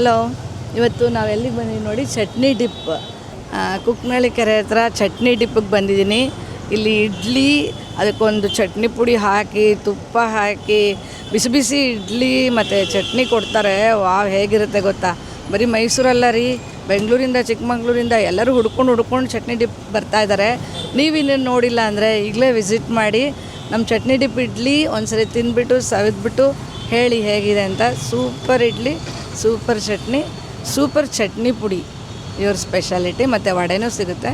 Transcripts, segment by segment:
Hello, ಇವತ್ತು ನಾವು ಎಲ್ಲಿಗೆ ಬಂದಿದ್ದೀವಿ ನೋಡಿ, ಚಟ್ನಿ ಡಿಪ್. ಕುಕ್ನಳ್ಳಿ ಕೆರೆ ಹತ್ರ ಚಟ್ನಿ ಡಿಪ್ಪಿಗೆ ಬಂದಿದ್ದೀನಿ. ಇಲ್ಲಿ ಇಡ್ಲಿ, ಅದಕ್ಕೊಂದು ಚಟ್ನಿ ಪುಡಿ ಹಾಕಿ, ತುಪ್ಪ ಹಾಕಿ, ಬಿಸಿ ಬಿಸಿ ಇಡ್ಲಿ ಮತ್ತು ಚಟ್ನಿ ಕೊಡ್ತಾರೆ. ವಾವ್, ಹೇಗಿರುತ್ತೆ ಗೊತ್ತಾ? ಬರೀ ಮೈಸೂರಲ್ಲ ರೀ, ಬೆಂಗಳೂರಿಂದ, ಚಿಕ್ಕಮಂಗ್ಳೂರಿಂದ ಎಲ್ಲರೂ ಹುಡ್ಕೊಂಡು ಚಟ್ನಿ ಡಿಪ್ ಬರ್ತಾಯಿದ್ದಾರೆ. ನೀವು ಇನ್ನೇನು ನೋಡಿಲ್ಲ ಅಂದರೆ ಈಗಲೇ ವಿಸಿಟ್ ಮಾಡಿ. ನಮ್ಮ ಚಟ್ನಿ ಡಿಪ್ ಇಡ್ಲಿ ಒಂದ್ಸರಿ ತಿಂದುಬಿಟ್ಟು ಸವಿದ್ಬಿಟ್ಟು ಹೇಳಿ ಹೇಗಿದೆ ಅಂತ. Super idli, super chutney, super chutney ಪುಡಿ ಇವ್ರ ಸ್ಪೆಷಾಲಿಟಿ. ಮತ್ತು ವಡೆನೂ ಸಿಗುತ್ತೆ,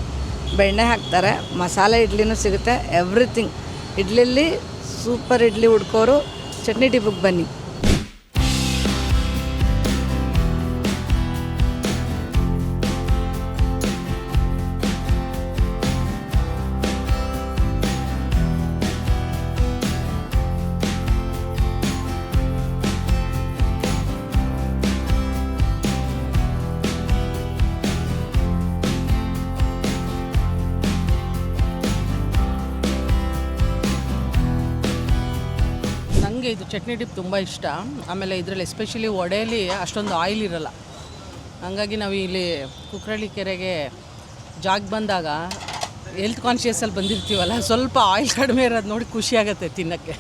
ಬೆಣ್ಣೆ ಹಾಕ್ತಾರೆ, ಮಸಾಲೆ ಇಡ್ಲಿನೂ ಸಿಗುತ್ತೆ, ಎವ್ರಿಥಿಂಗ್. ಇಡ್ಲಿಯಲ್ಲಿ ಸೂಪರ್ ಇಡ್ಲಿ ಹುಡ್ಕೋರು ಚಟ್ನಿ ಡಿಪ್ಪಿಗೆ ಬನ್ನಿ. ನನಗೆ ಇದು ಚಟ್ನಿ ಡಿಪ್ ತುಂಬ ಇಷ್ಟ. ಆಮೇಲೆ ಇದರಲ್ಲಿ ಎಸ್ಪೆಷಲಿ ವಡೆಯಲ್ಲಿ ಅಷ್ಟೊಂದು ಆಯಿಲ್ ಇರಲ್ಲ. ಹಾಗಾಗಿ ನಾವು ಇಲ್ಲಿ ಕುಕ್ರಳ್ಳಿ ಕೆರೆಗೆ ಬಂದಾಗ ಹೆಲ್ತ್ ಕಾನ್ಷಿಯಸಲ್ಲಿ ಬಂದಿರ್ತೀವಲ್ಲ, ಸ್ವಲ್ಪ ಆಯಿಲ್ ಕಡಿಮೆ ಇರೋದು ನೋಡಿ ಖುಷಿಯಾಗತ್ತೆ ತಿನ್ನೋಕ್ಕೆ.